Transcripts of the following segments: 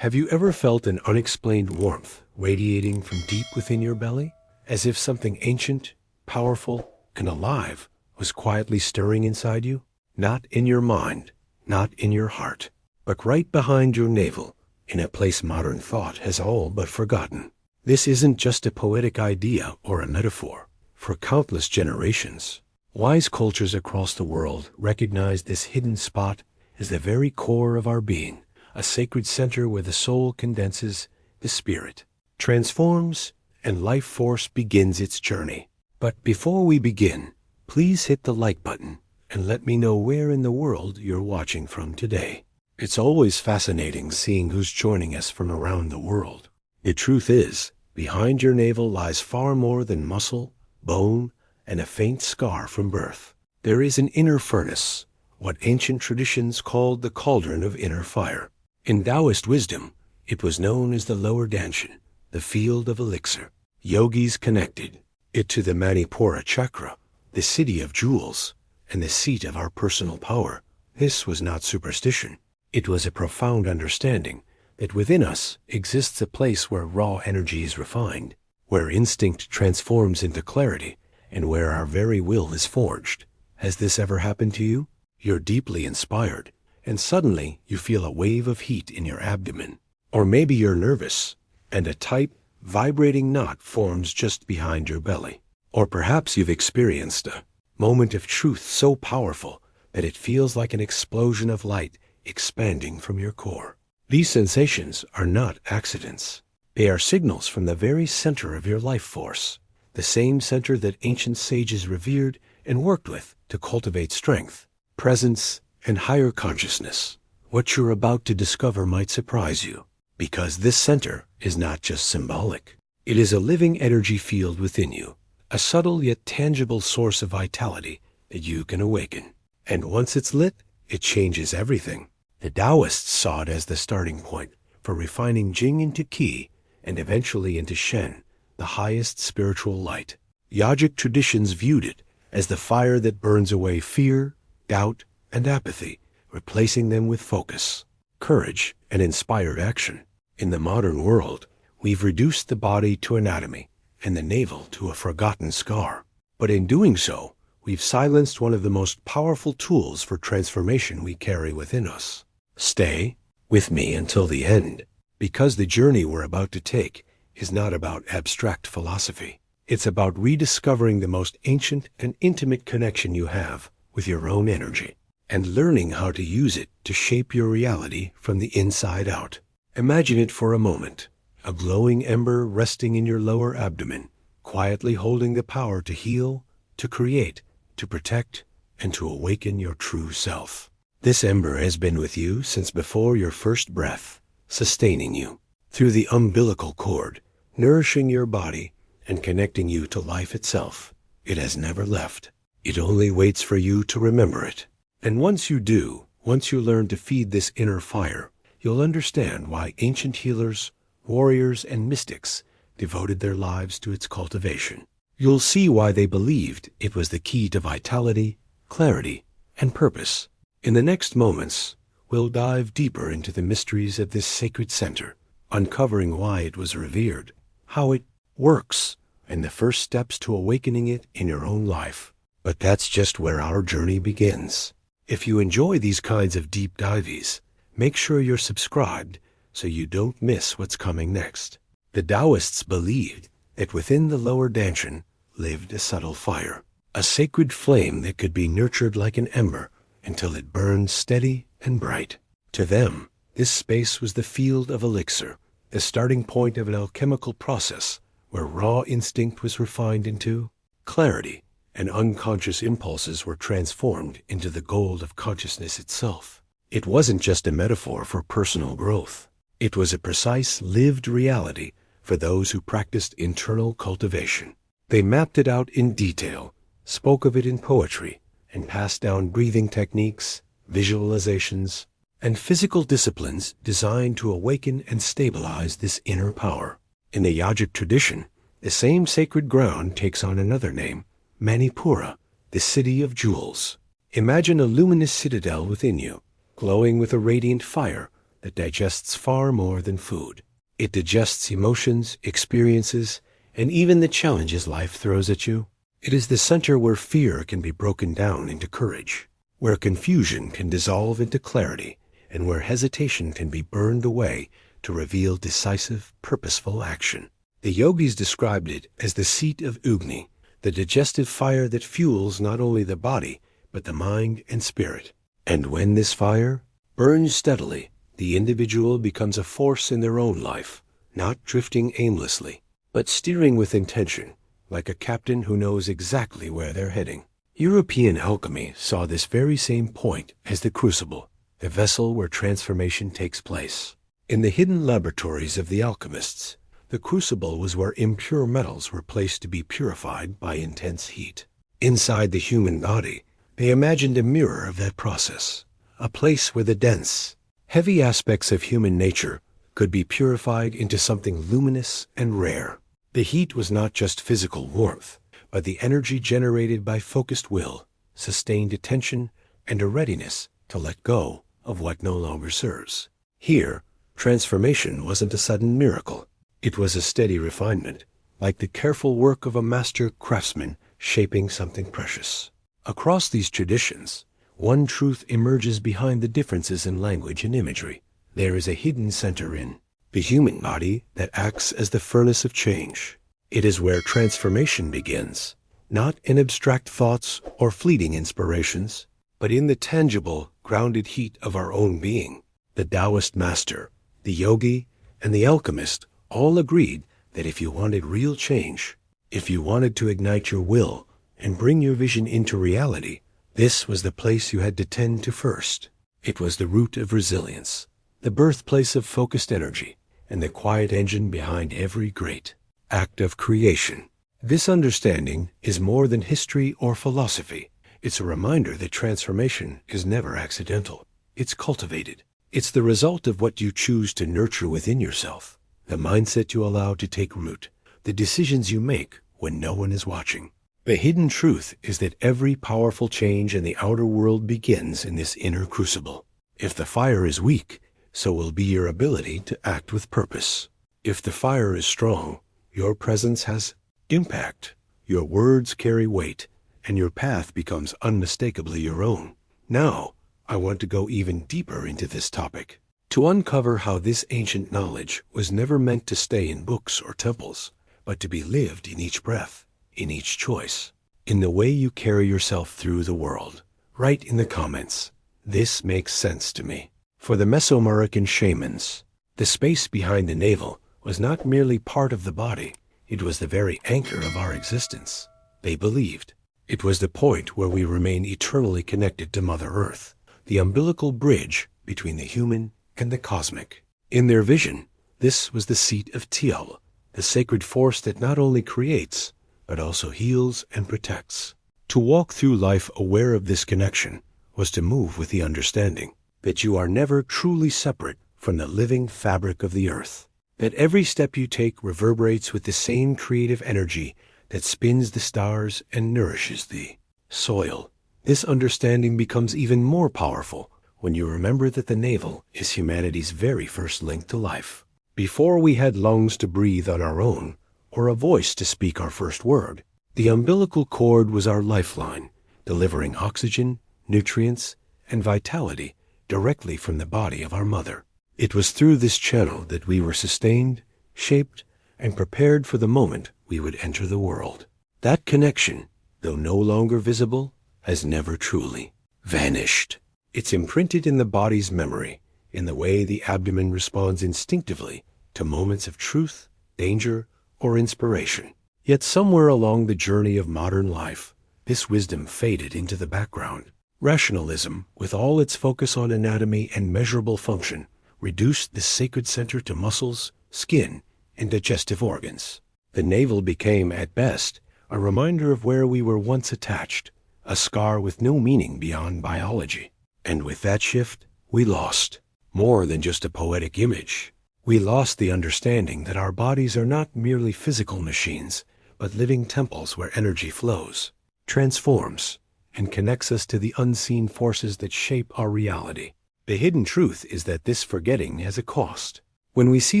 Have you ever felt an unexplained warmth radiating from deep within your belly, as if something ancient, powerful, and alive was quietly stirring inside you? Not in your mind, not in your heart, but right behind your navel, in a place modern thought has all but forgotten. This isn't just a poetic idea or a metaphor. For countless generations, wise cultures across the world recognize this hidden spot as the very core of our being, a sacred center where the soul condenses, the spirit transforms, and life force begins its journey. But before we begin, please hit the like button and let me know where in the world you're watching from today. It's always fascinating seeing who's joining us from around the world. The truth is, behind your navel lies far more than muscle, bone, and a faint scar from birth. There is an inner furnace, what ancient traditions called the cauldron of inner fire. In Taoist wisdom, it was known as the lower danshan, the field of elixir. Yogis connected it to the Manipura chakra, the city of jewels, and the seat of our personal power. This was not superstition. It was a profound understanding that within us exists a place where raw energy is refined, where instinct transforms into clarity, and where our very will is forged. Has this ever happened to you? You're deeply inspired, and suddenly you feel a wave of heat in your abdomen. Or maybe you're nervous, and a tight, vibrating knot forms just behind your belly. Or perhaps you've experienced a moment of truth so powerful that it feels like an explosion of light expanding from your core. These sensations are not accidents. They are signals from the very center of your life force, the same center that ancient sages revered and worked with to cultivate strength, presence, and higher consciousness. What you're about to discover might surprise you, because this center is not just symbolic. It is a living energy field within you, a subtle yet tangible source of vitality that you can awaken. And once it's lit, it changes everything. The Taoists saw it as the starting point for refining Jing into Qi and eventually into Shen, the highest spiritual light. Yogic traditions viewed it as the fire that burns away fear, doubt, and apathy, replacing them with focus, courage, and inspired action. In the modern world, we've reduced the body to anatomy and the navel to a forgotten scar. But in doing so, we've silenced one of the most powerful tools for transformation we carry within us. Stay with me until the end, because the journey we're about to take is not about abstract philosophy. It's about rediscovering the most ancient and intimate connection you have with your own energy, and learning how to use it to shape your reality from the inside out. Imagine it for a moment, a glowing ember resting in your lower abdomen, quietly holding the power to heal, to create, to protect, and to awaken your true self. This ember has been with you since before your first breath, sustaining you through the umbilical cord, nourishing your body and connecting you to life itself. It has never left. It only waits for you to remember it. And once you do, once you learn to feed this inner fire, you'll understand why ancient healers, warriors, and mystics devoted their lives to its cultivation. You'll see why they believed it was the key to vitality, clarity, and purpose. In the next moments, we'll dive deeper into the mysteries of this sacred center, uncovering why it was revered, how it works, and the first steps to awakening it in your own life. But that's just where our journey begins. If you enjoy these kinds of deep dives, make sure you're subscribed so you don't miss what's coming next. The Taoists believed that within the lower danshan lived a subtle fire, a sacred flame that could be nurtured like an ember until it burned steady and bright. To them, this space was the field of elixir, the starting point of an alchemical process where raw instinct was refined into clarity, and unconscious impulses were transformed into the gold of consciousness itself. It wasn't just a metaphor for personal growth. It was a precise, lived reality for those who practiced internal cultivation. They mapped it out in detail, spoke of it in poetry, and passed down breathing techniques, visualizations, and physical disciplines designed to awaken and stabilize this inner power. In the yogic tradition, the same sacred ground takes on another name, Manipura, the city of jewels. Imagine a luminous citadel within you, glowing with a radiant fire that digests far more than food. It digests emotions, experiences, and even the challenges life throws at you. It is the center where fear can be broken down into courage, where confusion can dissolve into clarity, and where hesitation can be burned away to reveal decisive, purposeful action. The yogis described it as the seat of Agni, the digestive fire that fuels not only the body, but the mind and spirit. And when this fire burns steadily, the individual becomes a force in their own life, not drifting aimlessly, but steering with intention, like a captain who knows exactly where they're heading. European alchemy saw this very same point as the crucible, the vessel where transformation takes place. In the hidden laboratories of the alchemists, the crucible was where impure metals were placed to be purified by intense heat. Inside the human body, they imagined a mirror of that process, a place where the dense, heavy aspects of human nature could be purified into something luminous and rare. The heat was not just physical warmth, but the energy generated by focused will, sustained attention, and a readiness to let go of what no longer serves. Here, transformation wasn't a sudden miracle. It was a steady refinement, like the careful work of a master craftsman shaping something precious. Across these traditions, one truth emerges behind the differences in language and imagery. There is a hidden center in the human body that acts as the furnace of change. It is where transformation begins, not in abstract thoughts or fleeting inspirations, but in the tangible, grounded heat of our own being. The Taoist master, the yogi, and the alchemist all agreed that if you wanted real change, if you wanted to ignite your will and bring your vision into reality, this was the place you had to tend to first. It was the root of resilience, the birthplace of focused energy, and the quiet engine behind every great act of creation. This understanding is more than history or philosophy. It's a reminder that transformation is never accidental. It's cultivated. It's the result of what you choose to nurture within yourself, the mindset you allow to take root, the decisions you make when no one is watching. The hidden truth is that every powerful change in the outer world begins in this inner crucible. If the fire is weak, so will be your ability to act with purpose. If the fire is strong, your presence has impact, your words carry weight, and your path becomes unmistakably your own. Now, I want to go even deeper into this topic, to uncover how this ancient knowledge was never meant to stay in books or temples, but to be lived in each breath, in each choice, in the way you carry yourself through the world. Write in the comments, "This makes sense to me." For the Mesoamerican shamans, the space behind the navel was not merely part of the body, it was the very anchor of our existence. They believed it was the point where we remain eternally connected to Mother Earth, the umbilical bridge between the human and the cosmic. In their vision, this was the seat of Tiel, the sacred force that not only creates, but also heals and protects. To walk through life aware of this connection was to move with the understanding that you are never truly separate from the living fabric of the earth, that every step you take reverberates with the same creative energy that spins the stars and nourishes the soil. This understanding becomes even more powerful when you remember that the navel is humanity's very first link to life. Before we had lungs to breathe on our own, or a voice to speak our first word, the umbilical cord was our lifeline, delivering oxygen, nutrients, and vitality directly from the body of our mother. It was through this channel that we were sustained, shaped, and prepared for the moment we would enter the world. That connection, though no longer visible, has never truly vanished. It's imprinted in the body's memory, in the way the abdomen responds instinctively to moments of truth, danger, or inspiration. Yet somewhere along the journey of modern life, this wisdom faded into the background. Rationalism, with all its focus on anatomy and measurable function, reduced this sacred center to muscles, skin, and digestive organs. The navel became, at best, a reminder of where we were once attached, a scar with no meaning beyond biology. And with that shift, we lost more than just a poetic image. We lost the understanding that our bodies are not merely physical machines, but living temples where energy flows, transforms, and connects us to the unseen forces that shape our reality. The hidden truth is that this forgetting has a cost. When we see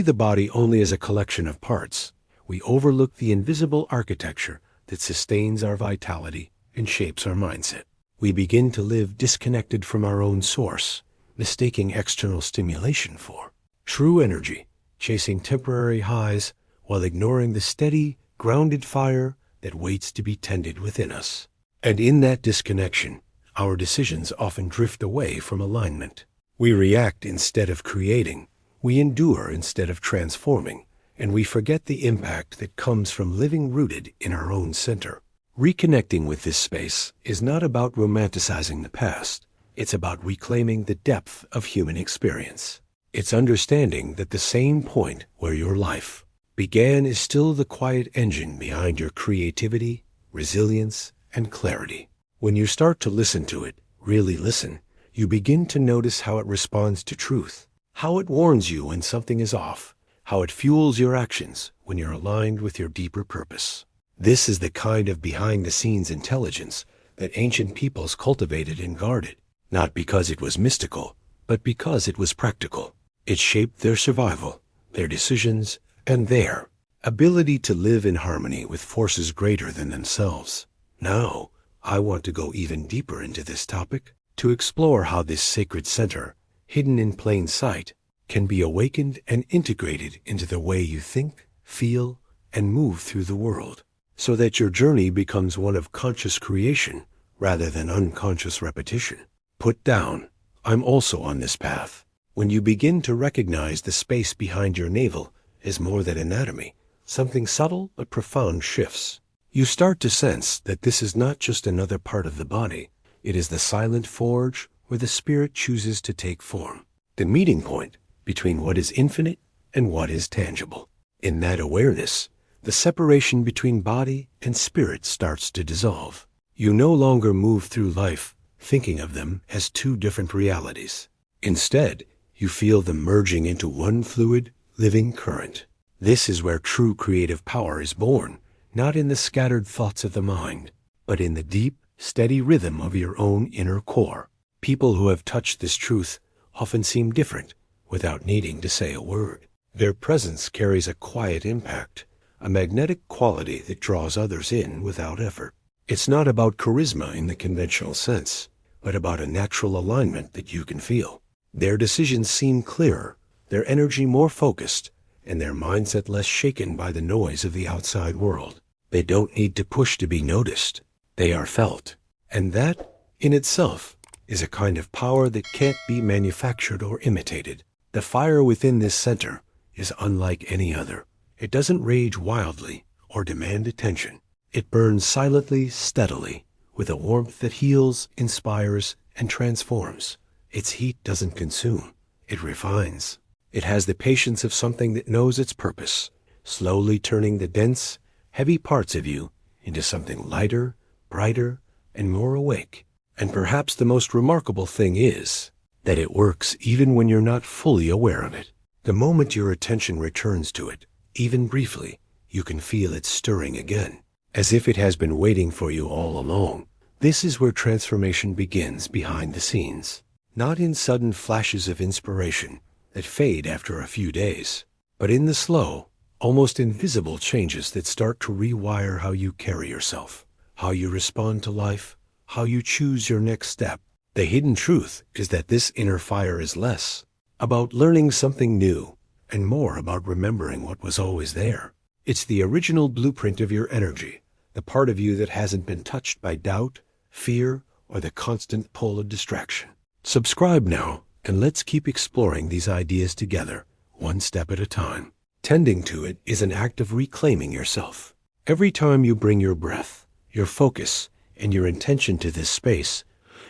the body only as a collection of parts, we overlook the invisible architecture that sustains our vitality and shapes our mindset. We begin to live disconnected from our own source, mistaking external stimulation for true energy, chasing temporary highs while ignoring the steady, grounded fire that waits to be tended within us. And in that disconnection, our decisions often drift away from alignment. We react instead of creating, we endure instead of transforming, and we forget the impact that comes from living rooted in our own center. Reconnecting with this space is not about romanticizing the past. It's about reclaiming the depth of human experience. It's understanding that the same point where your life began is still the quiet engine behind your creativity, resilience, and clarity. When you start to listen to it, really listen, you begin to notice how it responds to truth, how it warns you when something is off, how it fuels your actions when you're aligned with your deeper purpose. This is the kind of behind-the-scenes intelligence that ancient peoples cultivated and guarded, not because it was mystical, but because it was practical. It shaped their survival, their decisions, and their ability to live in harmony with forces greater than themselves. Now, I want to go even deeper into this topic, to explore how this sacred center, hidden in plain sight, can be awakened and integrated into the way you think, feel, and move through the world, so that your journey becomes one of conscious creation rather than unconscious repetition. Put down, I'm also on this path. When you begin to recognize the space behind your navel as more than anatomy, something subtle but profound shifts. You start to sense that this is not just another part of the body. It is the silent forge where the spirit chooses to take form, the meeting point between what is infinite and what is tangible. In that awareness, the separation between body and spirit starts to dissolve. You no longer move through life thinking of them as two different realities. Instead, you feel them merging into one fluid, living current. This is where true creative power is born, not in the scattered thoughts of the mind, but in the deep, steady rhythm of your own inner core. People who have touched this truth often seem different without needing to say a word. Their presence carries a quiet impact, a magnetic quality that draws others in without effort. It's not about charisma in the conventional sense, but about a natural alignment that you can feel. Their decisions seem clearer, their energy more focused, and their mindset less shaken by the noise of the outside world. They don't need to push to be noticed. They are felt. And that, in itself, is a kind of power that can't be manufactured or imitated. The fire within this center is unlike any other. It doesn't rage wildly or demand attention. It burns silently, steadily, with a warmth that heals, inspires, and transforms. Its heat doesn't consume. It refines. It has the patience of something that knows its purpose, slowly turning the dense, heavy parts of you into something lighter, brighter, and more awake. And perhaps the most remarkable thing is that it works even when you're not fully aware of it. The moment your attention returns to it, even briefly, you can feel it stirring again, as if it has been waiting for you all along. This is where transformation begins behind the scenes, not in sudden flashes of inspiration that fade after a few days, but in the slow, almost invisible changes that start to rewire how you carry yourself, how you respond to life, how you choose your next step. The hidden truth is that this inner fire is less about learning something new and more about remembering what was always there. It's the original blueprint of your energy, the part of you that hasn't been touched by doubt, fear, or the constant pull of distraction. Subscribe now, and let's keep exploring these ideas together, one step at a time. Tending to it is an act of reclaiming yourself. Every time you bring your breath, your focus, and your intention to this space,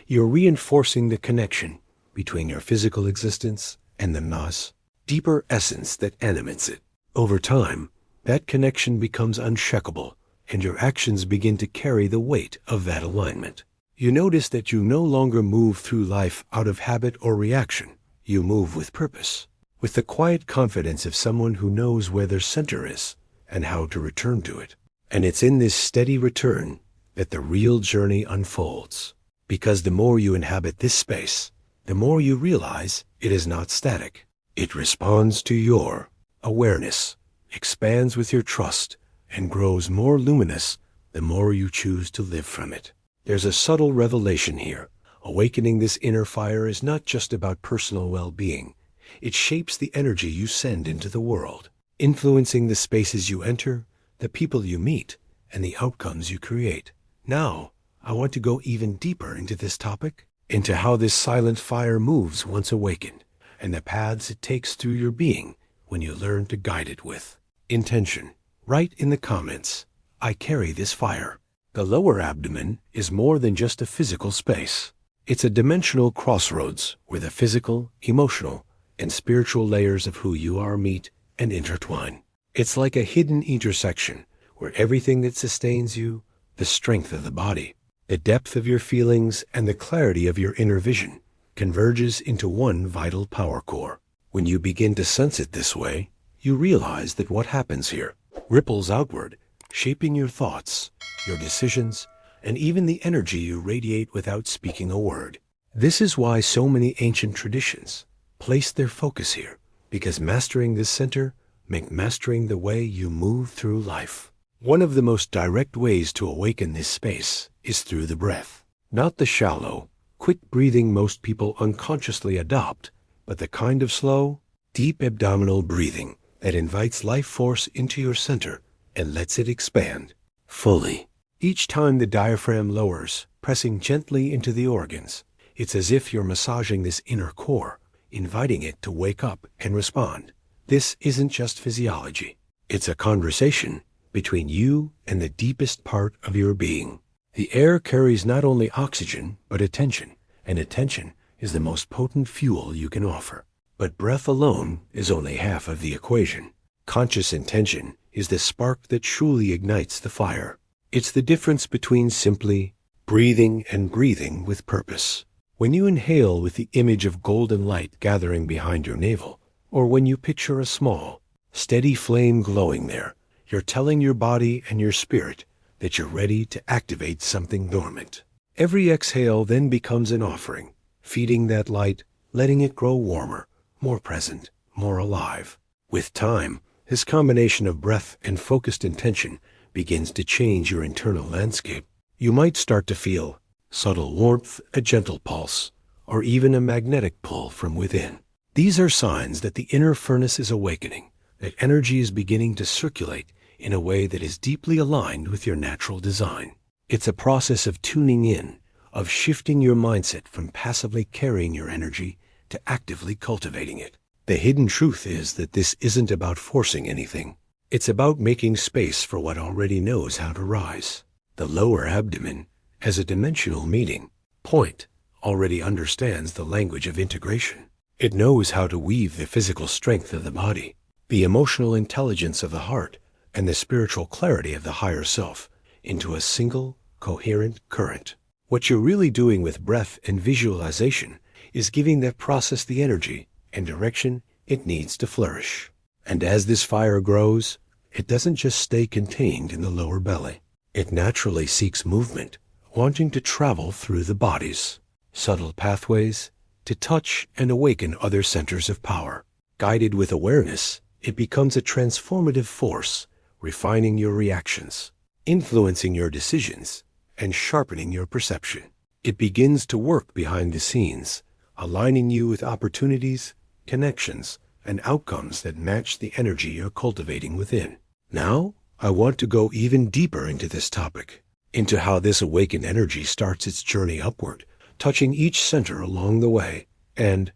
you're reinforcing the connection between your physical existence and the mass, deeper essence that animates it. Over time, that connection becomes unshakable, and your actions begin to carry the weight of that alignment. You notice that you no longer move through life out of habit or reaction. You move with purpose, with the quiet confidence of someone who knows where their center is and how to return to it. And it's in this steady return that the real journey unfolds. Because the more you inhabit this space, the more you realize it is not static. It responds to your awareness, expands with your trust, and grows more luminous the more you choose to live from it. There's a subtle revelation here. Awakening this inner fire is not just about personal well-being. It shapes the energy you send into the world, influencing the spaces you enter, the people you meet, and the outcomes you create. Now, I want to go even deeper into this topic, into how this silent fire moves once awakened, and the paths it takes through your being when you learn to guide it with intention. Write in the comments, "I carry this fire." The lower abdomen is more than just a physical space. It's a dimensional crossroads where the physical, emotional, and spiritual layers of who you are meet and intertwine. It's like a hidden intersection where everything that sustains you, the strength of the body, the depth of your feelings, and the clarity of your inner vision, converges into one vital power core. When you begin to sense it this way, you realize that what happens here ripples outward, shaping your thoughts, your decisions, and even the energy you radiate without speaking a word. This is why so many ancient traditions place their focus here, because mastering this center meant mastering the way you move through life. One of the most direct ways to awaken this space is through the breath. Not the shallow, quick breathing most people unconsciously adopt, but the kind of slow, deep abdominal breathing that invites life force into your center and lets it expand fully. Each time the diaphragm lowers, pressing gently into the organs, it's as if you're massaging this inner core, inviting it to wake up and respond. This isn't just physiology. It's a conversation between you and the deepest part of your being. The air carries not only oxygen, but attention, and attention is the most potent fuel you can offer. But breath alone is only half of the equation. Conscious intention is the spark that truly ignites the fire. It's the difference between simply breathing and breathing with purpose. When you inhale with the image of golden light gathering behind your navel, or when you picture a small, steady flame glowing there, you're telling your body and your spirit that you're ready to activate something dormant. Every exhale then becomes an offering, feeding that light, letting it grow warmer, more present, more alive. With time, this combination of breath and focused intention begins to change your internal landscape. You might start to feel subtle warmth, a gentle pulse, or even a magnetic pull from within. These are signs that the inner furnace is awakening, that energy is beginning to circulate in a way that is deeply aligned with your natural design. It's a process of tuning in, of shifting your mindset from passively carrying your energy to actively cultivating it. The hidden truth is that this isn't about forcing anything. It's about making space for what already knows how to rise. The lower abdomen, as a dimensional meeting point, already understands the language of integration. It knows how to weave the physical strength of the body, the emotional intelligence of the heart, and the spiritual clarity of the higher self into a single, coherent current. What you're really doing with breath and visualization is giving that process the energy and direction it needs to flourish. And as this fire grows, it doesn't just stay contained in the lower belly. It naturally seeks movement, wanting to travel through the bodies, subtle pathways, to touch and awaken other centers of power. Guided with awareness, it becomes a transformative force, refining your reactions, influencing your decisions, and sharpening your perception. It begins to work behind the scenes, aligning you with opportunities, connections, and outcomes that match the energy you're cultivating within. Now, I want to go even deeper into this topic, into how this awakened energy starts its journey upward, touching each center along the way, and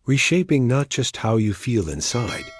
reshaping not just how you feel inside,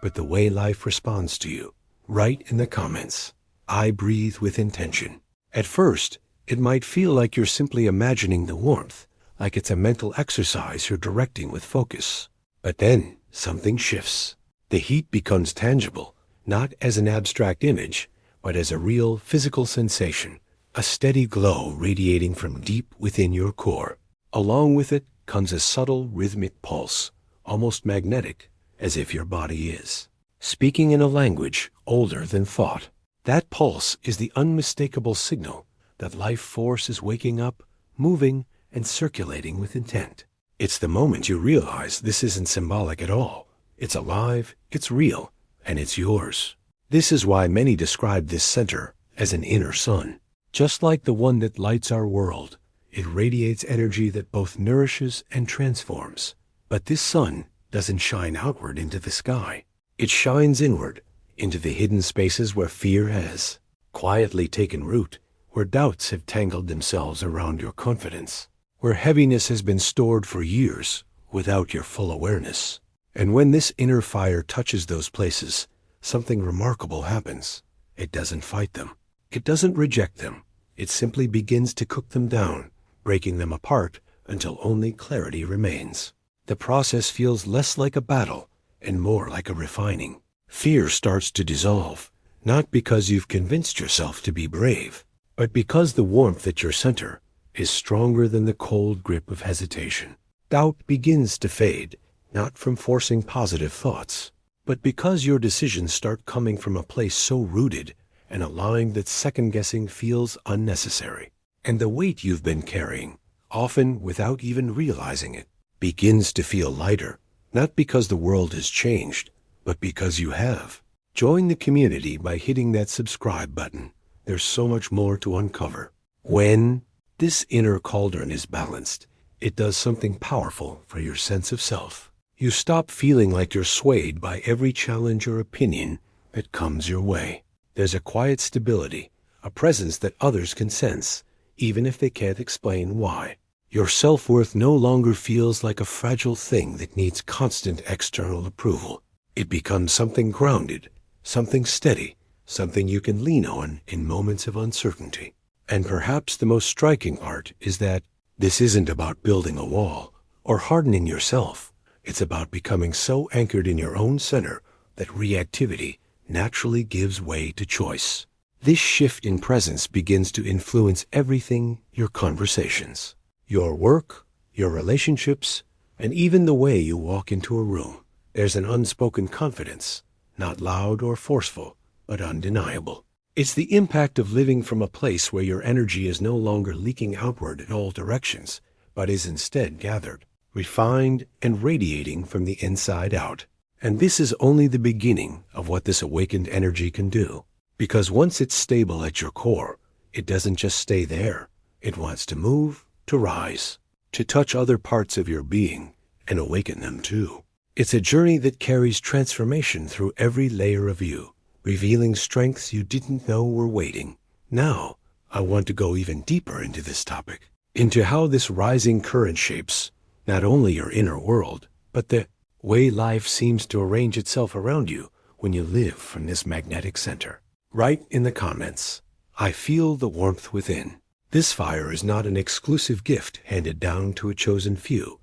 but the way life responds to you. Write in the comments, "I breathe with intention." At first, it might feel like you're simply imagining the warmth, like it's a mental exercise you're directing with focus. But then, something shifts. The heat becomes tangible, not as an abstract image, but as a real physical sensation, a steady glow radiating from deep within your core. Along with it comes a subtle rhythmic pulse, almost magnetic, as if your body is speaking in a language older than thought. That pulse is the unmistakable signal that life force is waking up, moving, and circulating with intent. It's the moment you realize this isn't symbolic at all. It's alive, it's real, and it's yours. This is why many describe this center as an inner sun. Just like the one that lights our world, it radiates energy that both nourishes and transforms. But this sun doesn't shine outward into the sky. It shines inward, into the hidden spaces where fear has quietly taken root, where doubts have tangled themselves around your confidence, where heaviness has been stored for years without your full awareness. And when this inner fire touches those places, something remarkable happens. It doesn't fight them. It doesn't reject them. It simply begins to cook them down, breaking them apart until only clarity remains. The process feels less like a battle and more like a refining. Fear starts to dissolve, not because you've convinced yourself to be brave, but because the warmth at your center is stronger than the cold grip of hesitation. Doubt begins to fade, not from forcing positive thoughts, but because your decisions start coming from a place so rooted and aligned that second-guessing feels unnecessary. And the weight you've been carrying, often without even realizing it, begins to feel lighter, not because the world has changed, but because you have. Join the community by hitting that subscribe button. There's so much more to uncover. When this inner cauldron is balanced, it does something powerful for your sense of self. You stop feeling like you're swayed by every challenge or opinion that comes your way. There's a quiet stability, a presence that others can sense, even if they can't explain why. Your self-worth no longer feels like a fragile thing that needs constant external approval. It becomes something grounded, something steady, something you can lean on in moments of uncertainty. And perhaps the most striking part is that this isn't about building a wall or hardening yourself. It's about becoming so anchored in your own center that reactivity naturally gives way to choice. This shift in presence begins to influence everything: your conversations, your work, your relationships, and even the way you walk into a room. There's an unspoken confidence, not loud or forceful, but undeniable. It's the impact of living from a place where your energy is no longer leaking outward in all directions, but is instead gathered, refined, and radiating from the inside out. And this is only the beginning of what this awakened energy can do. Because once it's stable at your core, it doesn't just stay there. It wants to move, to rise, to touch other parts of your being and awaken them too. It's a journey that carries transformation through every layer of you, revealing strengths you didn't know were waiting. Now, I want to go even deeper into this topic, into how this rising current shapes not only your inner world, but the way life seems to arrange itself around you when you live from this magnetic center. Write in the comments, "I feel the warmth within." This fire is not an exclusive gift handed down to a chosen few,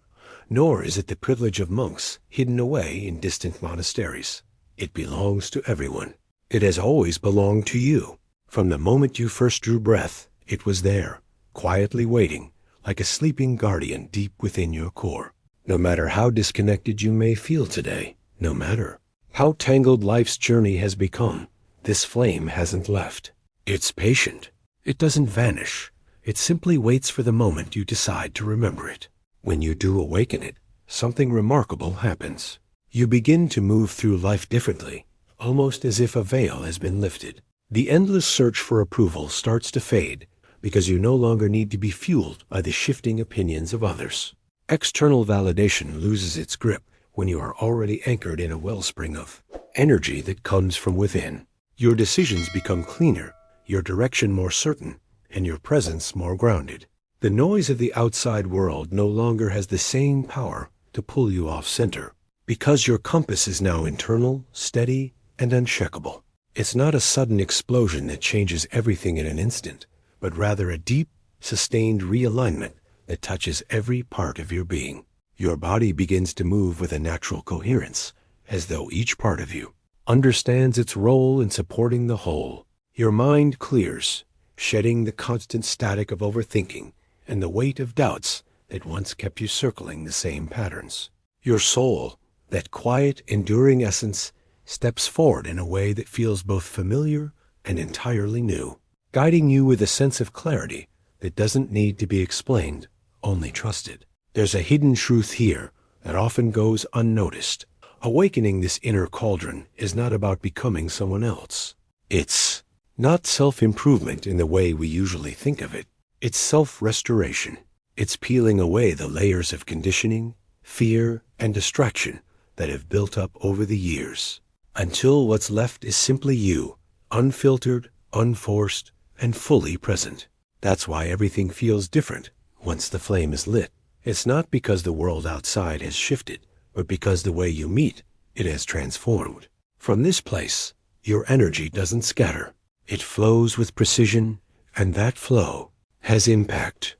nor is it the privilege of monks hidden away in distant monasteries. It belongs to everyone. It has always belonged to you. From the moment you first drew breath, it was there, quietly waiting, like a sleeping guardian deep within your core. No matter how disconnected you may feel today, no matter how tangled life's journey has become, this flame hasn't left. It's patient. It doesn't vanish. It simply waits for the moment you decide to remember it. When you do awaken it, something remarkable happens. You begin to move through life differently, almost as if a veil has been lifted. The endless search for approval starts to fade because you no longer need to be fueled by the shifting opinions of others. External validation loses its grip when you are already anchored in a wellspring of energy that comes from within. Your decisions become cleaner, your direction more certain, and your presence more grounded. The noise of the outside world no longer has the same power to pull you off center, because your compass is now internal, steady, and unshakable. It's not a sudden explosion that changes everything in an instant, but rather a deep, sustained realignment that touches every part of your being. Your body begins to move with a natural coherence, as though each part of you understands its role in supporting the whole. Your mind clears, shedding the constant static of overthinking and the weight of doubts that once kept you circling the same patterns. Your soul, that quiet, enduring essence, steps forward in a way that feels both familiar and entirely new, guiding you with a sense of clarity that doesn't need to be explained, only trusted. There's a hidden truth here that often goes unnoticed. Awakening this inner cauldron is not about becoming someone else. It's not self-improvement in the way we usually think of it. It's self-restoration. It's peeling away the layers of conditioning, fear, and distraction that have built up over the years, until what's left is simply you, unfiltered, unforced, and fully present. That's why everything feels different once the flame is lit. It's not because the world outside has shifted, but because the way you meet it has transformed. From this place, your energy doesn't scatter. It flows with precision, and that flow has impact.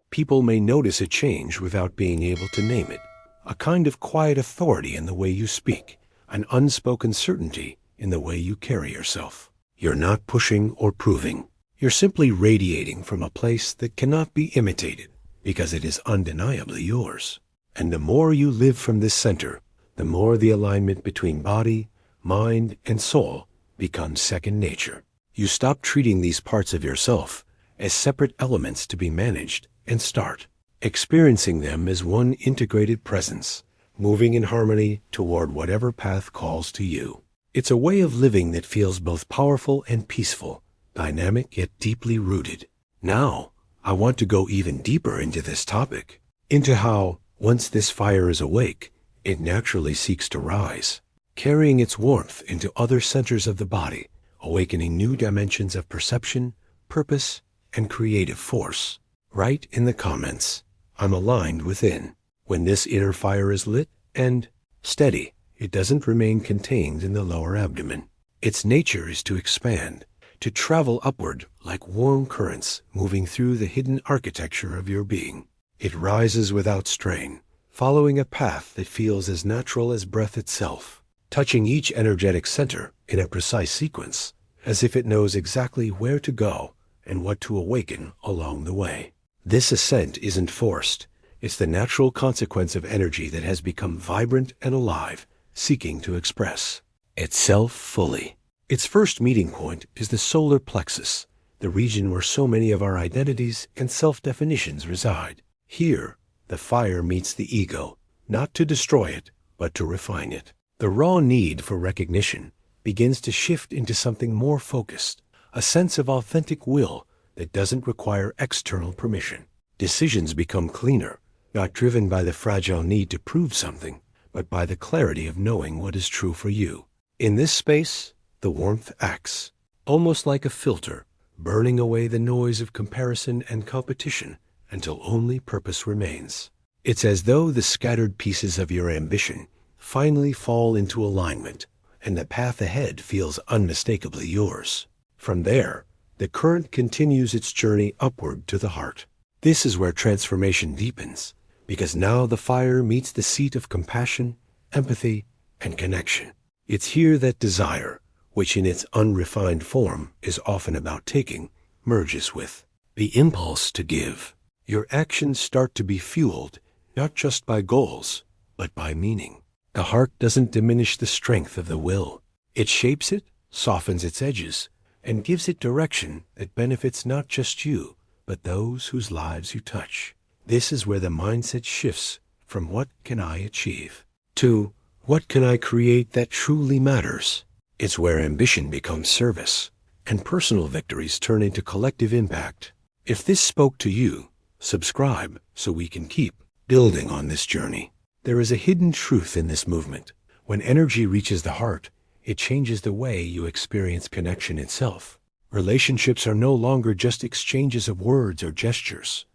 People may notice a change without being able to name it, a kind of quiet authority in the way you speak, an unspoken certainty in the way you carry yourself. You're not pushing or proving. You're simply radiating from a place that cannot be imitated because it is undeniably yours. And the more you live from this center, the more the alignment between body, mind, and soul becomes second nature. You stop treating these parts of yourself as separate elements to be managed and start experiencing them as one integrated presence, moving in harmony toward whatever path calls to you. It's a way of living that feels both powerful and peaceful, dynamic yet deeply rooted. Now, I want to go even deeper into this topic, into how, once this fire is awake, it naturally seeks to rise, carrying its warmth into other centers of the body, awakening new dimensions of perception, purpose, and creative force. Write in the comments, I'm aligned within. When this inner fire is lit and steady, it doesn't remain contained in the lower abdomen. Its nature is to expand, to travel upward like warm currents moving through the hidden architecture of your being. It rises without strain, following a path that feels as natural as breath itself, touching each energetic center in a precise sequence, as if it knows exactly where to go and what to awaken along the way. This ascent isn't forced. It's the natural consequence of energy that has become vibrant and alive, seeking to express itself fully. Its first meeting point is the solar plexus, the region where so many of our identities and self-definitions reside. Here, the fire meets the ego, not to destroy it, but to refine it. The raw need for recognition begins to shift into something more focused, a sense of authentic will that doesn't require external permission. Decisions become cleaner, not driven by the fragile need to prove something, but by the clarity of knowing what is true for you. In this space, the warmth acts, almost like a filter, burning away the noise of comparison and competition until only purpose remains. It's as though the scattered pieces of your ambition finally fall into alignment, and the path ahead feels unmistakably yours. From there, the current continues its journey upward to the heart. This is where transformation deepens, because now the fire meets the seat of compassion, empathy, and connection. It's here that desire, which in its unrefined form is often about taking, merges with the impulse to give. Your actions start to be fueled, not just by goals, but by meaning. The heart doesn't diminish the strength of the will. It shapes it, softens its edges, and gives it direction that benefits not just you, but those whose lives you touch. This is where the mindset shifts from what can I achieve to what can I create that truly matters. It's where ambition becomes service, and personal victories turn into collective impact. If this spoke to you, subscribe so we can keep building on this journey. There is a hidden truth in this movement. When energy reaches the heart, it changes the way you experience connection itself. Relationships are no longer just exchanges of words or gestures.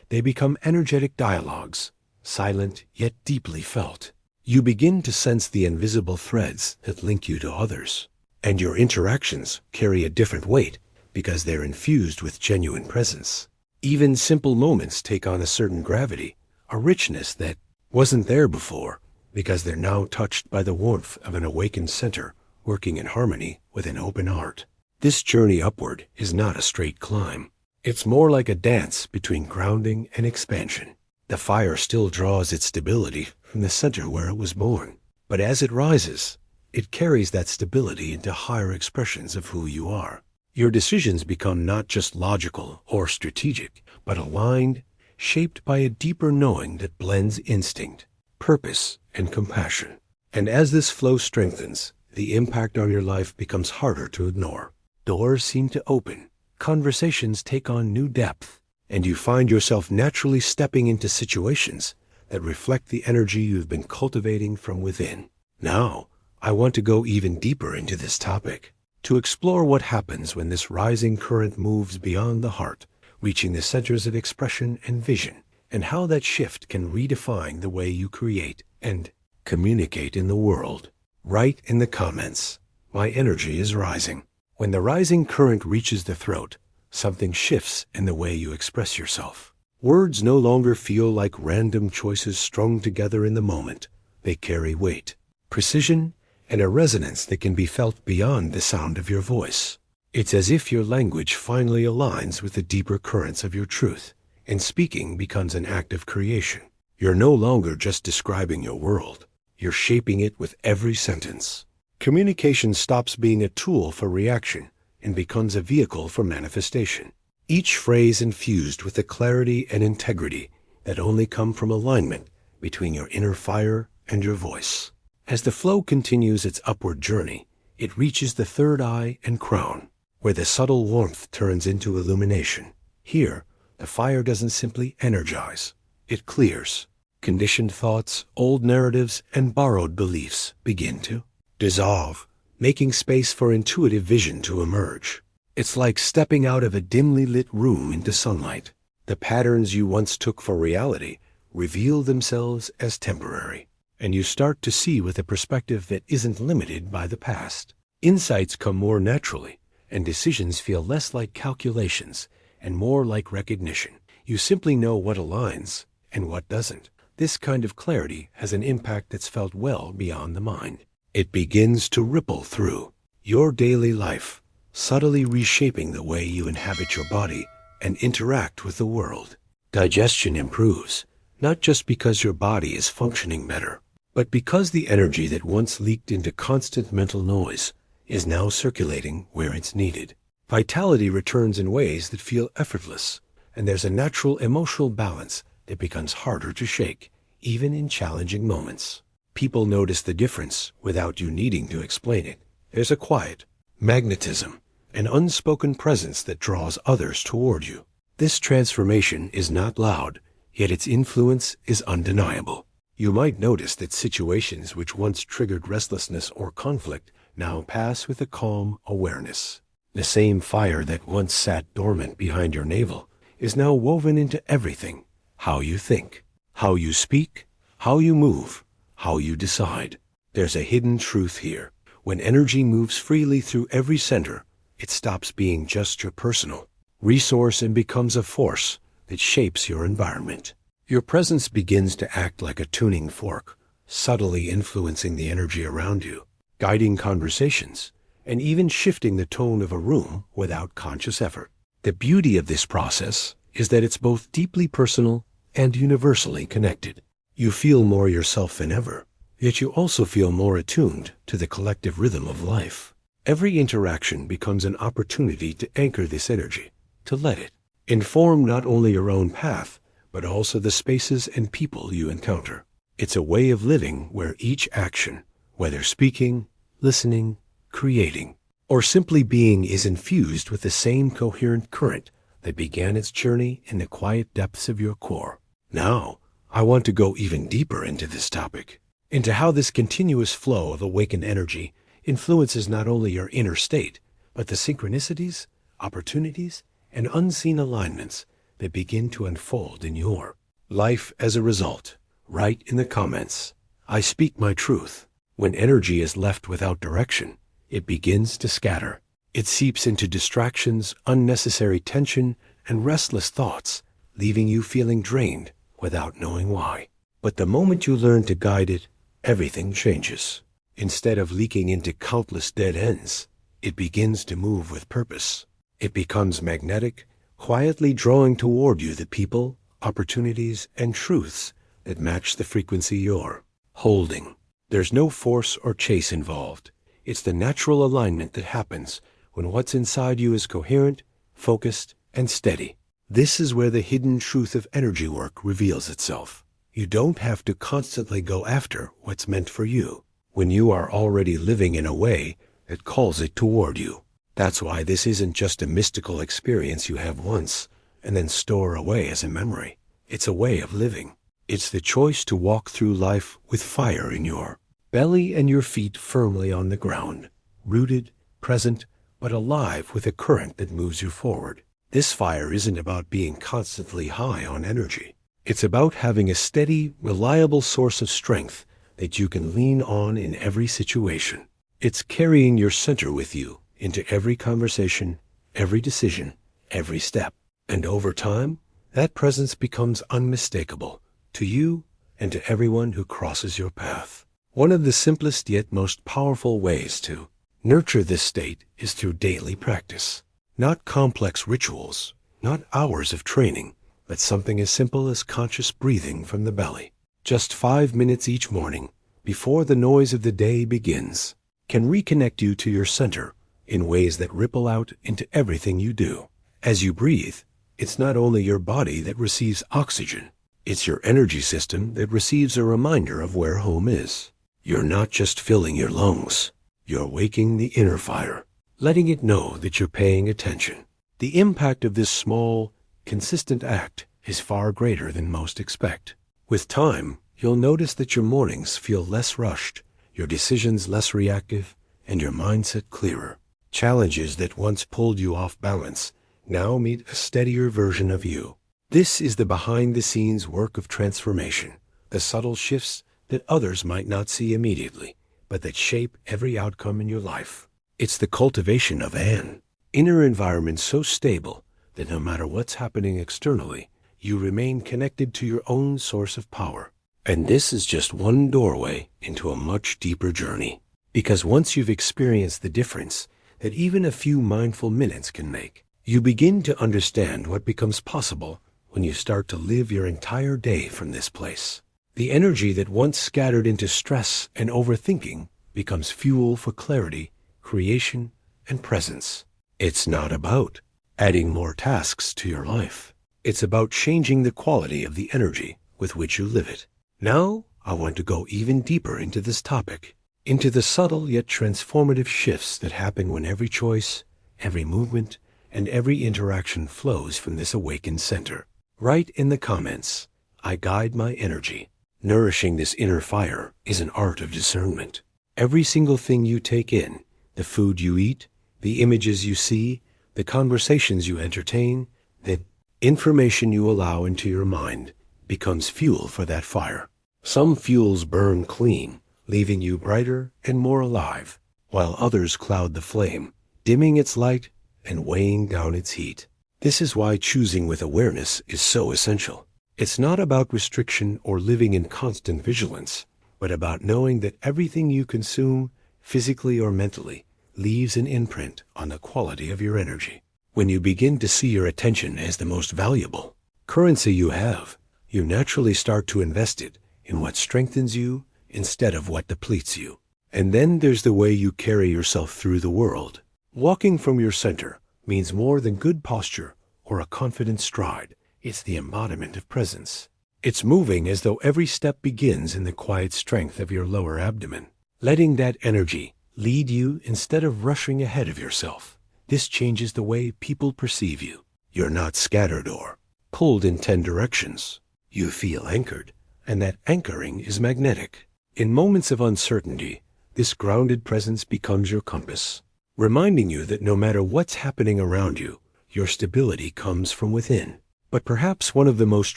They become energetic dialogues, silent yet deeply felt. You begin to sense the invisible threads that link you to others, and your interactions carry a different weight because they're infused with genuine presence. Even simple moments take on a certain gravity, a richness that wasn't there before, because they're now touched by the warmth of an awakened center working in harmony with an open heart. This journey upward is not a straight climb. It's more like a dance between grounding and expansion. The fire still draws its stability from the center where it was born, but as it rises, it carries that stability into higher expressions of who you are. Your decisions become not just logical or strategic, but aligned, shaped by a deeper knowing that blends instinct, purpose, and compassion. And as this flow strengthens, the impact on your life becomes harder to ignore. Doors seem to open, conversations take on new depth, and you find yourself naturally stepping into situations that reflect the energy you've been cultivating from within. Now, I want to go even deeper into this topic, to explore what happens when this rising current moves beyond the heart, reaching the centers of expression and vision, and how that shift can redefine the way you create and communicate in the world. Write in the comments, "My energy is rising." When the rising current reaches the throat, something shifts in the way you express yourself. Words no longer feel like random choices strung together in the moment. They carry weight, precision, and a resonance that can be felt beyond the sound of your voice. It's as if your language finally aligns with the deeper currents of your truth, and speaking becomes an act of creation. You're no longer just describing your world. You're shaping it with every sentence. Communication stops being a tool for reaction and becomes a vehicle for manifestation. Each phrase infused with the clarity and integrity that only come from alignment between your inner fire and your voice. As the flow continues its upward journey, it reaches the third eye and crown, where the subtle warmth turns into illumination. Here, the fire doesn't simply energize, it clears. Conditioned thoughts, old narratives, and borrowed beliefs begin to dissolve, making space for intuitive vision to emerge. It's like stepping out of a dimly lit room into sunlight. The patterns you once took for reality reveal themselves as temporary, and you start to see with a perspective that isn't limited by the past. Insights come more naturally, and decisions feel less like calculations and more like recognition. You simply know what aligns and what doesn't. This kind of clarity has an impact that's felt well beyond the mind. It begins to ripple through your daily life, subtly reshaping the way you inhabit your body and interact with the world. Digestion improves, not just because your body is functioning better, but because the energy that once leaked into constant mental noise is now circulating where it's needed. Vitality returns in ways that feel effortless, and there's a natural emotional balance that becomes harder to shake, even in challenging moments. People notice the difference without you needing to explain it. There's a quiet magnetism, an unspoken presence that draws others toward you. This transformation is not loud, yet its influence is undeniable. You might notice that situations which once triggered restlessness or conflict now pass with a calm awareness. The same fire that once sat dormant behind your navel is now woven into everything: how you think, how you speak, how you move, how you decide. There's a hidden truth here. When energy moves freely through every center, it stops being just your personal resource and becomes a force that shapes your environment. Your presence begins to act like a tuning fork, subtly influencing the energy around you, guiding conversations, and even shifting the tone of a room without conscious effort. The beauty of this process is that it's both deeply personal and universally connected. You feel more yourself than ever, yet you also feel more attuned to the collective rhythm of life. Every interaction becomes an opportunity to anchor this energy, to let it inform not only your own path, but also the spaces and people you encounter. It's a way of living where each action, whether speaking, listening, creating, or simply being, is infused with the same coherent current that began its journey in the quiet depths of your core. Now, I want to go even deeper into this topic, into how this continuous flow of awakened energy influences not only your inner state, but the synchronicities, opportunities, and unseen alignments that begin to unfold in your life as a result. Write in the comments, "I speak my truth." When energy is left without direction, it begins to scatter. It seeps into distractions, unnecessary tension, and restless thoughts, leaving you feeling drained without knowing why. But the moment you learn to guide it, everything changes. Instead of leaking into countless dead ends, it begins to move with purpose. It becomes magnetic, quietly drawing toward you the people, opportunities, and truths that match the frequency you're holding. There's no force or chase involved. It's the natural alignment that happens when what's inside you is coherent, focused, and steady. This is where the hidden truth of energy work reveals itself. You don't have to constantly go after what's meant for you when you are already living in a way that calls it toward you. That's why this isn't just a mystical experience you have once and then store away as a memory. It's a way of living. It's the choice to walk through life with fire in your belly and your feet firmly on the ground, rooted, present, but alive with a current that moves you forward. This fire isn't about being constantly high on energy. It's about having a steady, reliable source of strength that you can lean on in every situation. It's carrying your center with you into every conversation, every decision, every step. And over time, that presence becomes unmistakable to you and to everyone who crosses your path. One of the simplest yet most powerful ways to nurture this state is through daily practice. Not complex rituals, not hours of training, but something as simple as conscious breathing from the belly. Just 5 minutes each morning, before the noise of the day begins, can reconnect you to your center in ways that ripple out into everything you do. As you breathe, it's not only your body that receives oxygen, it's your energy system that receives a reminder of where home is. You're not just filling your lungs, you're waking the inner fire, letting it know that you're paying attention. The impact of this small, consistent act is far greater than most expect. With time, you'll notice that your mornings feel less rushed, your decisions less reactive, and your mindset clearer. Challenges that once pulled you off balance now meet a steadier version of you. This is the behind-the-scenes work of transformation, the subtle shifts that others might not see immediately, but that shape every outcome in your life. It's the cultivation of an inner environment so stable that no matter what's happening externally, you remain connected to your own source of power. And this is just one doorway into a much deeper journey. Because once you've experienced the difference that even a few mindful minutes can make, you begin to understand what becomes possible when you start to live your entire day from this place. The energy that once scattered into stress and overthinking becomes fuel for clarity, creation, and presence. It's not about adding more tasks to your life. It's about changing the quality of the energy with which you live it. Now, I want to go even deeper into this topic, into the subtle yet transformative shifts that happen when every choice, every movement, and every interaction flows from this awakened center. Write in the comments, I guide my energy. Nourishing this inner fire is an art of discernment. Every single thing you take in, the food you eat, the images you see, the conversations you entertain, the information you allow into your mind, becomes fuel for that fire. Some fuels burn clean, leaving you brighter and more alive, while others cloud the flame, dimming its light and weighing down its heat. This is why choosing with awareness is so essential. It's not about restriction or living in constant vigilance, but about knowing that everything you consume, physically or mentally, leaves an imprint on the quality of your energy. When you begin to see your attention as the most valuable currency you have, you naturally start to invest it in what strengthens you instead of what depletes you. And then there's the way you carry yourself through the world. Walking from your center means more than good posture or a confident stride. It's the embodiment of presence. It's moving as though every step begins in the quiet strength of your lower abdomen, letting that energy lead you instead of rushing ahead of yourself. This changes the way people perceive you. You're not scattered or pulled in 10 directions. You feel anchored, and that anchoring is magnetic. In moments of uncertainty, this grounded presence becomes your compass, reminding you that no matter what's happening around you, your stability comes from within. But perhaps one of the most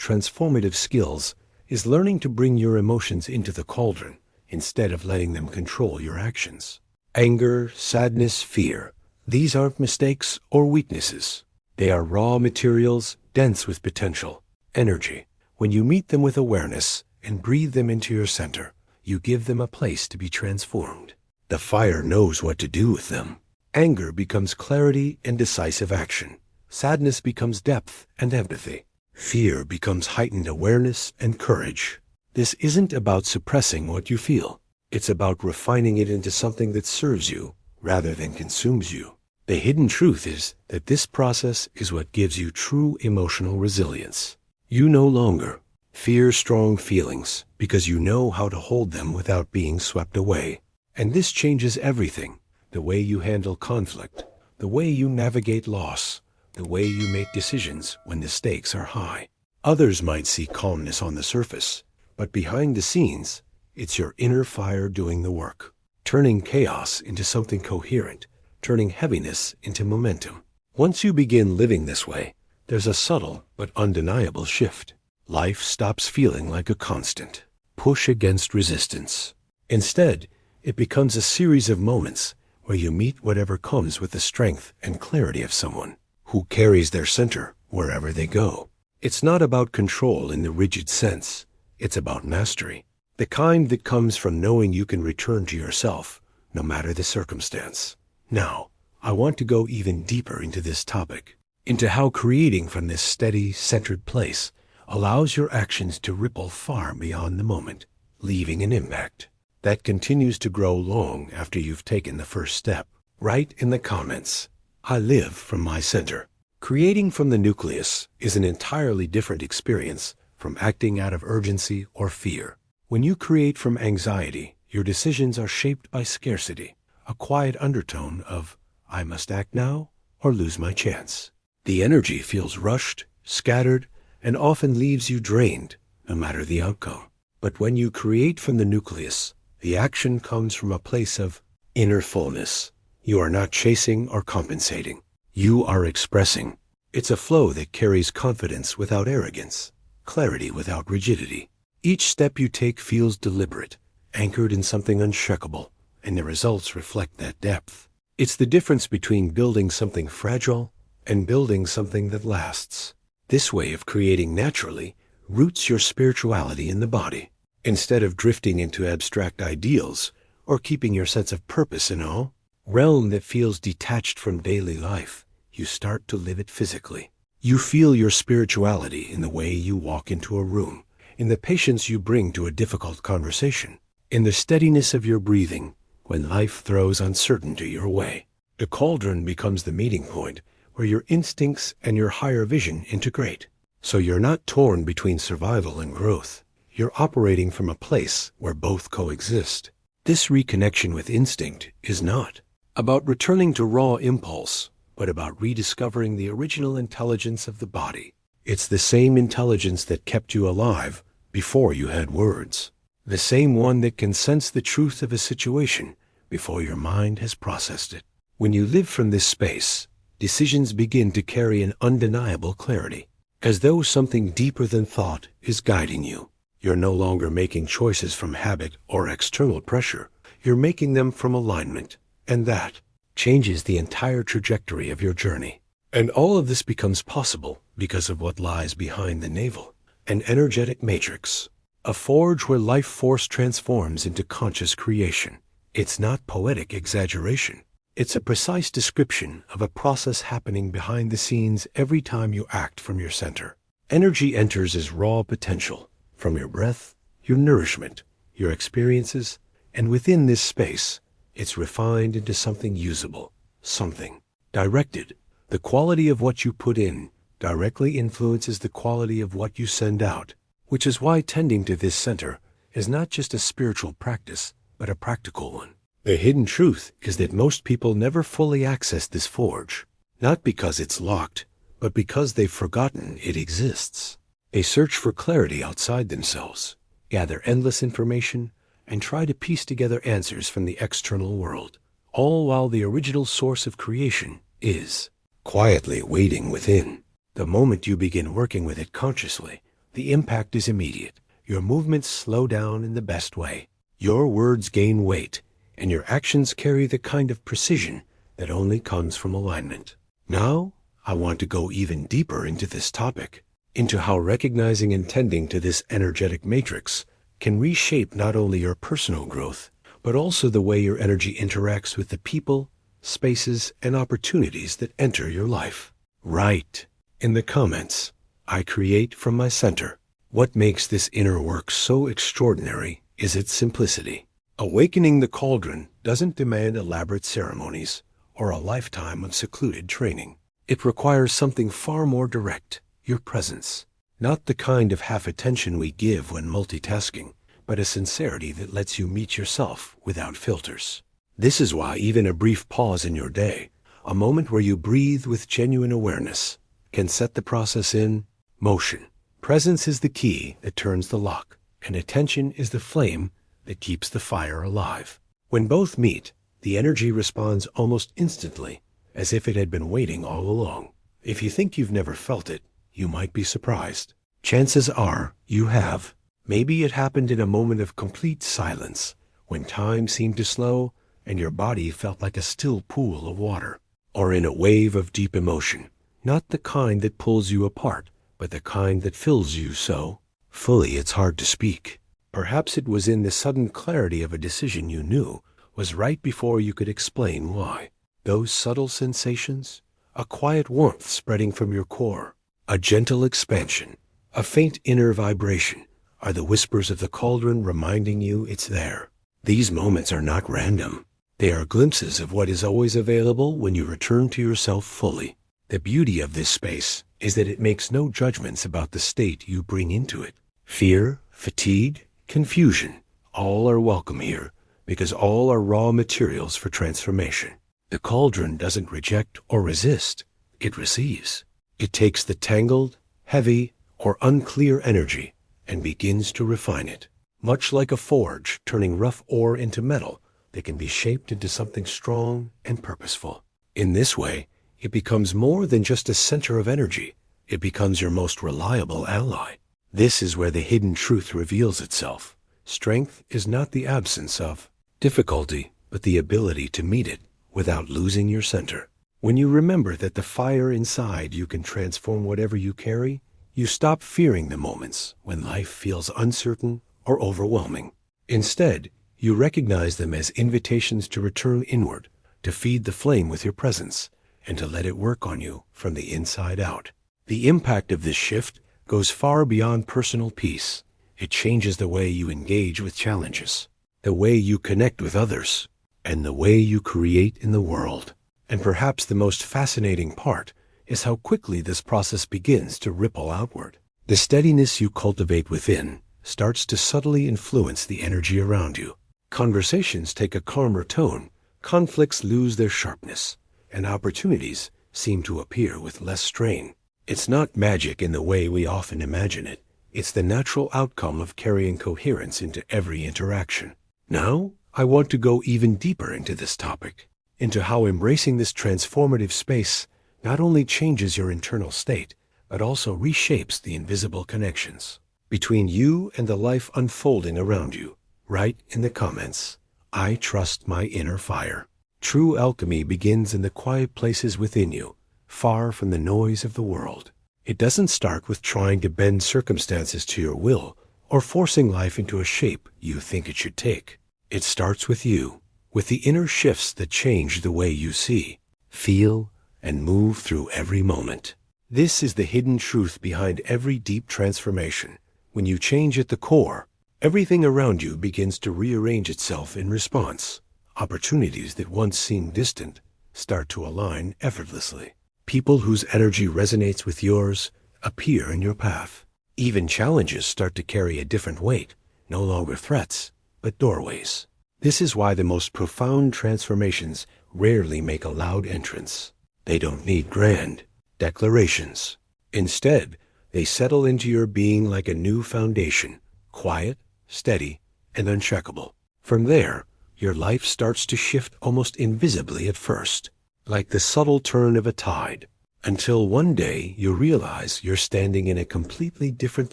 transformative skills is learning to bring your emotions into the cauldron instead of letting them control your actions. Anger, sadness, fear, these aren't mistakes or weaknesses. They are raw materials dense with potential, energy. When you meet them with awareness and breathe them into your center, you give them a place to be transformed. The fire knows what to do with them. Anger becomes clarity and decisive action. Sadness becomes depth and empathy. Fear becomes heightened awareness and courage. This isn't about suppressing what you feel. It's about refining it into something that serves you rather than consumes you. The hidden truth is that this process is what gives you true emotional resilience. You no longer fear strong feelings because you know how to hold them without being swept away. And this changes everything. The way you handle conflict, the way you navigate loss, the way you make decisions when the stakes are high. Others might see calmness on the surface, but behind the scenes, it's your inner fire doing the work, turning chaos into something coherent, turning heaviness into momentum. Once you begin living this way, there's a subtle but undeniable shift. Life stops feeling like a constant push against resistance. Instead, it becomes a series of moments where you meet whatever comes with the strength and clarity of someone who carries their center wherever they go. It's not about control in the rigid sense. It's about mastery, the kind that comes from knowing you can return to yourself no matter the circumstance. Now, I want to go even deeper into this topic, into how creating from this steady, centered place allows your actions to ripple far beyond the moment, leaving an impact that continues to grow long after you've taken the first step. Write in the comments, I live from my center. Creating from the nucleus is an entirely different experience from acting out of urgency or fear. When you create from anxiety, your decisions are shaped by scarcity, a quiet undertone of, I must act now or lose my chance. The energy feels rushed, scattered, and often leaves you drained, no matter the outcome. But when you create from the nucleus, the action comes from a place of inner fullness. You are not chasing or compensating. You are expressing. It's a flow that carries confidence without arrogance, clarity without rigidity. Each step you take feels deliberate, anchored in something unshakable, and the results reflect that depth. It's the difference between building something fragile and building something that lasts. This way of creating naturally roots your spirituality in the body. Instead of drifting into abstract ideals or keeping your sense of purpose in a realm that feels detached from daily life, you start to live it physically. You feel your spirituality in the way you walk into a room, in the patience you bring to a difficult conversation, in the steadiness of your breathing when life throws uncertainty your way. The cauldron becomes the meeting point where your instincts and your higher vision integrate. So you're not torn between survival and growth. You're operating from a place where both coexist. This reconnection with instinct is not about returning to raw impulse, but about rediscovering the original intelligence of the body. It's the same intelligence that kept you alive before you had words. The same one that can sense the truth of a situation before your mind has processed it. When you live from this space, decisions begin to carry an undeniable clarity, as though something deeper than thought is guiding you. You're no longer making choices from habit or external pressure. You're making them from alignment, and that changes the entire trajectory of your journey. And all of this becomes possible because of what lies behind the navel, an energetic matrix, a forge where life force transforms into conscious creation. It's not poetic exaggeration. It's a precise description of a process happening behind the scenes every time you act from your center. Energy enters as raw potential from your breath, your nourishment, your experiences, and within this space, it's refined into something usable, something directed. The quality of what you put in directly influences the quality of what you send out, which is why tending to this center is not just a spiritual practice, but a practical one. The hidden truth is that most people never fully access this forge, not because it's locked, but because they've forgotten it exists. They search for clarity outside themselves, gather endless information, and try to piece together answers from the external world, all while the original source of creation is quietly waiting within. The moment you begin working with it consciously, the impact is immediate. Your movements slow down in the best way. Your words gain weight, and your actions carry the kind of precision that only comes from alignment. Now, I want to go even deeper into this topic, into how recognizing and tending to this energetic matrix can reshape not only your personal growth, but also the way your energy interacts with the people, spaces, and opportunities that enter your life. Write in the comments, I create from my center. What makes this inner work so extraordinary is its simplicity. Awakening the cauldron doesn't demand elaborate ceremonies or a lifetime of secluded training. It requires something far more direct, your presence. Not the kind of half attention we give when multitasking, but a sincerity that lets you meet yourself without filters. This is why even a brief pause in your day, a moment where you breathe with genuine awareness, can set the process in motion. Presence is the key that turns the lock, and attention is the flame that keeps the fire alive. When both meet, the energy responds almost instantly, as if it had been waiting all along. If you think you've never felt it, you might be surprised. Chances are you have. Maybe it happened in a moment of complete silence, when time seemed to slow and your body felt like a still pool of water. Or in a wave of deep emotion, not the kind that pulls you apart, but the kind that fills you so fully it's hard to speak. Perhaps it was in the sudden clarity of a decision you knew was right before you could explain why. Those subtle sensations, a quiet warmth spreading from your core, a gentle expansion, a faint inner vibration, are the whispers of the cauldron reminding you it's there. These moments are not random. They are glimpses of what is always available when you return to yourself fully. The beauty of this space is that it makes no judgments about the state you bring into it. Fear, fatigue, confusion, all are welcome here, because all are raw materials for transformation. The cauldron doesn't reject or resist, it receives. It takes the tangled, heavy, or unclear energy and begins to refine it. Much like a forge turning rough ore into metal that can be shaped into something strong and purposeful. In this way, it becomes more than just a center of energy. It becomes your most reliable ally. This is where the hidden truth reveals itself. Strength is not the absence of difficulty, but the ability to meet it without losing your center. When you remember that the fire inside you can transform whatever you carry, you stop fearing the moments when life feels uncertain or overwhelming. Instead, you recognize them as invitations to return inward, to feed the flame with your presence, and to let it work on you from the inside out. The impact of this shift goes far beyond personal peace. It changes the way you engage with challenges, the way you connect with others, and the way you create in the world. And perhaps the most fascinating part is how quickly this process begins to ripple outward. The steadiness you cultivate within starts to subtly influence the energy around you. Conversations take a calmer tone, conflicts lose their sharpness, and opportunities seem to appear with less strain. It's not magic in the way we often imagine it. It's the natural outcome of carrying coherence into every interaction. Now, I want to go even deeper into this topic, into how embracing this transformative space not only changes your internal state, but also reshapes the invisible connections between you and the life unfolding around you. Write in the comments, "I trust my inner fire." True alchemy begins in the quiet places within you, far from the noise of the world. It doesn't start with trying to bend circumstances to your will or forcing life into a shape you think it should take. It starts with you, with the inner shifts that change the way you see, feel, and move through every moment. This is the hidden truth behind every deep transformation. When you change at the core, everything around you begins to rearrange itself in response. Opportunities that once seemed distant start to align effortlessly. People whose energy resonates with yours appear in your path. Even challenges start to carry a different weight, no longer threats, but doorways. This is why the most profound transformations rarely make a loud entrance. They don't need grand declarations. Instead, they settle into your being like a new foundation, quiet, steady, and unshakable. From there, your life starts to shift almost invisibly at first, like the subtle turn of a tide, until one day you realize you're standing in a completely different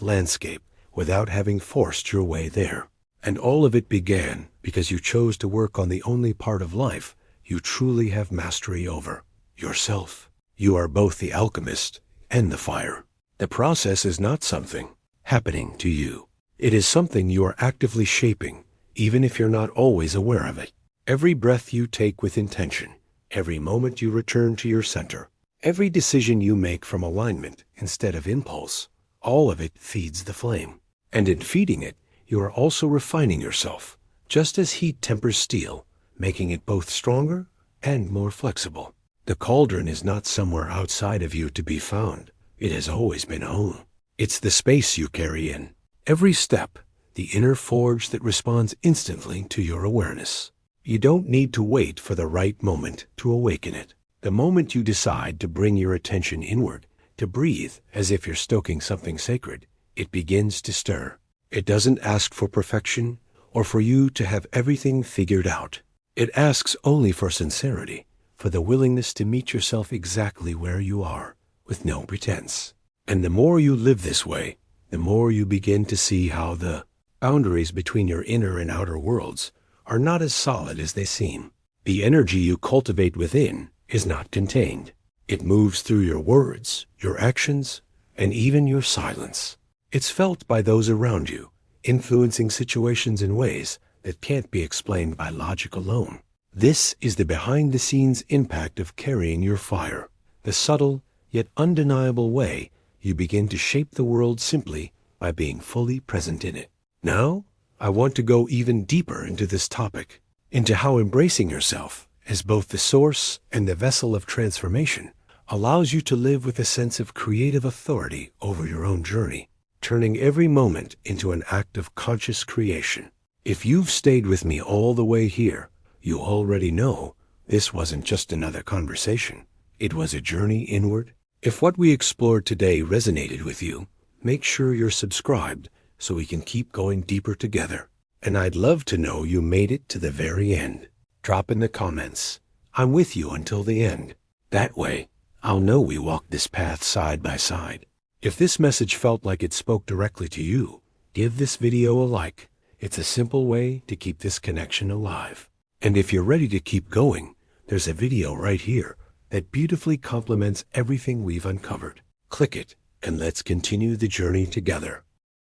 landscape without having forced your way there. And all of it began because you chose to work on the only part of life you truly have mastery over, yourself. You are both the alchemist and the fire. The process is not something happening to you. It is something you are actively shaping, even if you're not always aware of it. Every breath you take with intention, every moment you return to your center, every decision you make from alignment instead of impulse, all of it feeds the flame. And in feeding it, you are also refining yourself, just as heat tempers steel, making it both stronger and more flexible. The cauldron is not somewhere outside of you to be found. It has always been home. It's the space you carry in. Every step, the inner forge that responds instantly to your awareness. You don't need to wait for the right moment to awaken it. The moment you decide to bring your attention inward, to breathe as if you're stoking something sacred, it begins to stir. It doesn't ask for perfection or for you to have everything figured out. It asks only for sincerity, for the willingness to meet yourself exactly where you are, with no pretense. And the more you live this way, the more you begin to see how the boundaries between your inner and outer worlds are not as solid as they seem. The energy you cultivate within is not contained. It moves through your words, your actions, and even your silence. It's felt by those around you, influencing situations in ways that can't be explained by logic alone. This is the behind-the-scenes impact of carrying your fire, the subtle yet undeniable way you begin to shape the world simply by being fully present in it. Now, I want to go even deeper into this topic, into how embracing yourself as both the source and the vessel of transformation allows you to live with a sense of creative authority over your own journey, turning every moment into an act of conscious creation. If you've stayed with me all the way here, you already know this wasn't just another conversation. It was a journey inward. If what we explored today resonated with you, make sure you're subscribed so we can keep going deeper together. And I'd love to know you made it to the very end. Drop in the comments, "I'm with you until the end." That way, I'll know we walked this path side by side. If this message felt like it spoke directly to you, give this video a like. It's a simple way to keep this connection alive. And if you're ready to keep going, there's a video right here that beautifully complements everything we've uncovered. Click it, and let's continue the journey together.